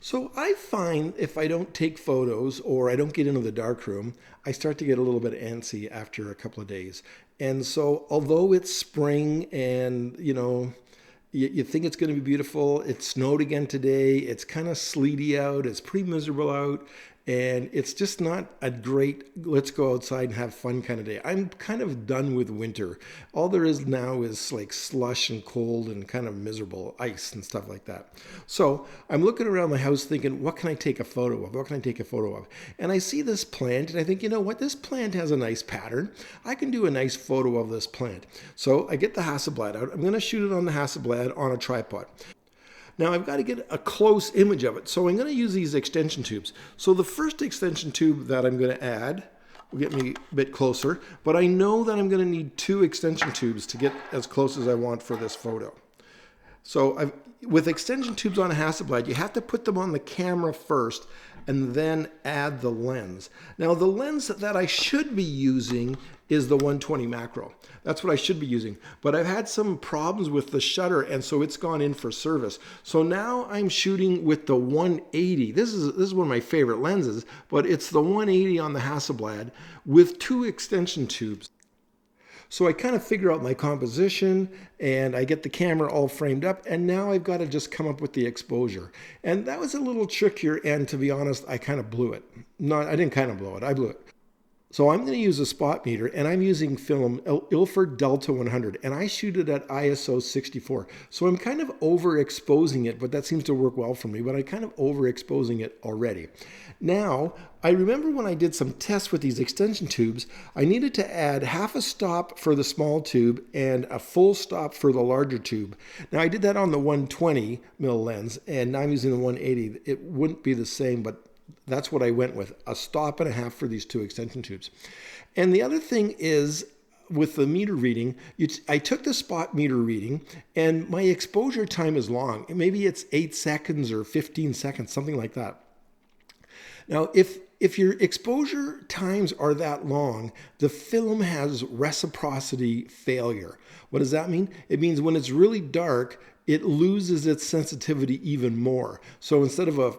So I find if I don't take photos or I don't get into the darkroom, I start to get a little bit antsy after a couple of days. And so although it's spring and you think it's going to be beautiful, it snowed again today, it's kind of sleety out, it's pretty miserable out, and it's just not a great let's go outside and have fun kind of day. I'm kind of done with winter. All there is now is like slush and cold and kind of miserable ice and stuff like that. So I'm looking around my house thinking, what can I take a photo of? What can I take a photo of? And I see this plant and I think, you know what? This plant has a nice pattern. I can do a nice photo of this plant. So I get the Hasselblad out. I'm going to shoot it on the Hasselblad on a tripod. Now I've got to get a close image of it. So I'm going to use these extension tubes. So the first extension tube that I'm going to add will get me a bit closer, but I know that I'm going to need two extension tubes to get as close as I want for this photo. So with extension tubes on a Hasselblad, you have to put them on the camera first and then add the lens. Now the lens that I should be using is the 120 macro. That's what I should be using. But I've had some problems with the shutter and so it's gone in for service. So now I'm shooting with the 180. This is one of my favorite lenses, but it's the 180 on the Hasselblad with two extension tubes. So I kind of figure out my composition and I get the camera all framed up and now I've got to just come up with the exposure. And that was a little trickier and to be honest, I kind of blew it. No, I didn't kind of blow it, I blew it. So I'm going to use a spot meter and I'm using film Ilford Delta 100 and I shoot it at ISO 64. So I'm kind of overexposing it, but that seems to work well for me, but I'm kind of overexposing it already. Now, I remember when I did some tests with these extension tubes, I needed to add half a stop for the small tube and a full stop for the larger tube. Now I did that on the 120 mil lens and now I'm using the 180. It wouldn't be the same, but that's what I went with, a stop and a half for these two extension tubes. And the other thing is with the meter reading, I took the spot meter reading and my exposure time is long. Maybe it's 8 seconds or 15 seconds, something like that. Now, if your exposure times are that long, the film has reciprocity failure. What does that mean? It means when it's really dark, it loses its sensitivity even more. So instead of a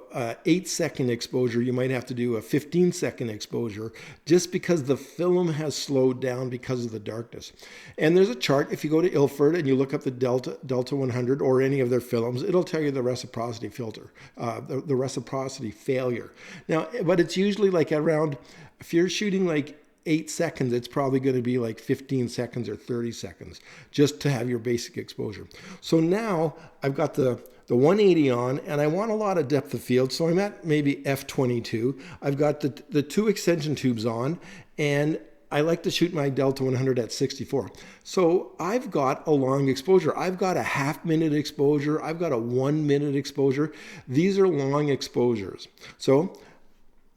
8-second exposure, you might have to do a 15-second exposure just because the film has slowed down because of the darkness. And there's a chart. If you go to Ilford and you look up the Delta 100 or any of their films, it'll tell you the reciprocity filter, the reciprocity failure. Now, but it's usually like around, if you're shooting like 8 seconds, it's probably going to be like 15 seconds or 30 seconds just to have your basic exposure. So now I've got the 180 on and I want a lot of depth of field. So I'm at maybe f22. I've got the two extension tubes on and I like to shoot my Delta 100 at 64. So I've got a long exposure. I've got a half-minute exposure. I've got a 1-minute exposure. These are long exposures. So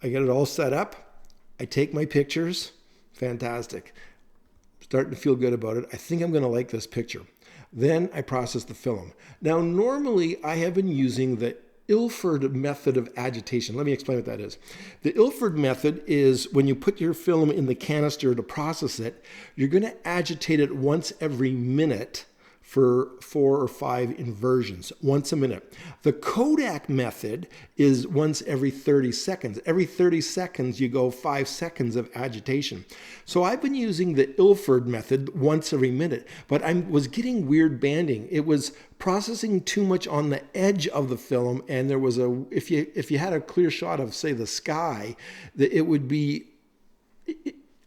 I get it all set up. I take my pictures, fantastic. Starting to feel good about it. I think I'm going to like this picture. Then I process the film. Now, normally I have been using the Ilford method of agitation. Let me explain what that is. The Ilford method is when you put your film in the canister to process it, you're going to agitate it once every minute for 4 or 5 inversions, once a minute. The Kodak method is once every 30 seconds. Every 30 seconds, you go 5 seconds of agitation. So I've been using the Ilford method once every minute, but I was getting weird banding. It was processing too much on the edge of the film, and there was if you had a clear shot of, say, the sky, it would be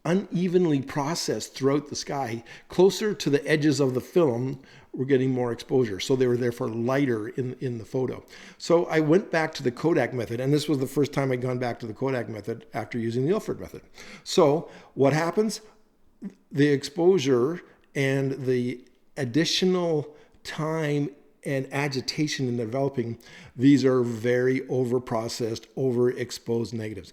unevenly processed throughout the sky. Closer to the edges of the film, we're getting more exposure. So they were therefore lighter in the photo. So I went back to the Kodak method, and this was the first time I'd gone back to the Kodak method after using the Ilford method. So what happens? The exposure and the additional time and agitation in developing, these are very overprocessed, overexposed negatives.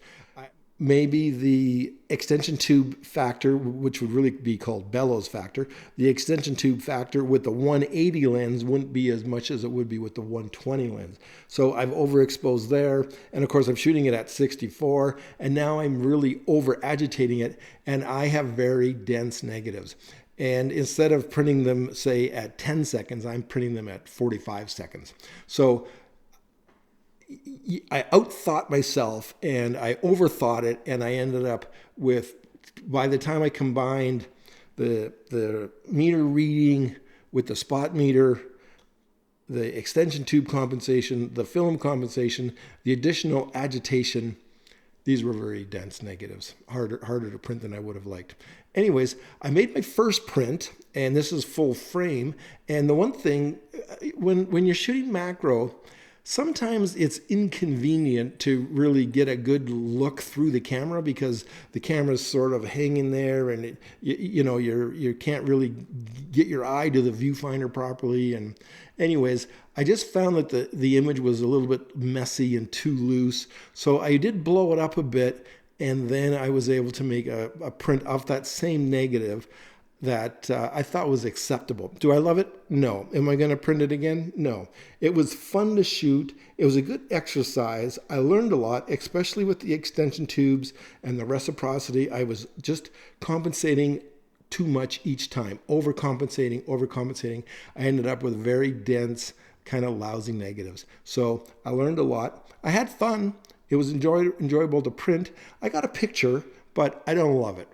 Maybe the extension tube factor, which would really be called bellows factor, the extension tube factor with the 180 lens wouldn't be as much as it would be with the 120 lens. So I've overexposed there. And of course, I'm shooting it at 64. And now I'm really over agitating it. And I have very dense negatives. And instead of printing them, say, at 10 seconds, I'm printing them at 45 seconds. So I outthought myself and I overthought it, and I ended up with, by the time I combined the meter reading with the spot meter, the extension tube compensation, the film compensation, the additional agitation, these were very dense negatives, harder to print than I would have liked. Anyways, I made my first print, and this is full frame. And the one thing, when you're shooting macro, sometimes it's inconvenient to really get a good look through the camera because the camera's sort of hanging there, and you can't really get your eye to the viewfinder properly. And anyways, I just found that the image was a little bit messy and too loose, so I did blow it up a bit, and then I was able to make a print of that same negative that I thought was acceptable. Do I love it? No. Am I going to print it again? No. It was fun to shoot. It was a good exercise. I learned a lot, especially with the extension tubes and the reciprocity. I was just compensating too much each time, overcompensating. I ended up with very dense, kind of lousy negatives. So I learned a lot. I had fun. It was enjoyable to print. I got a picture, but I don't love it.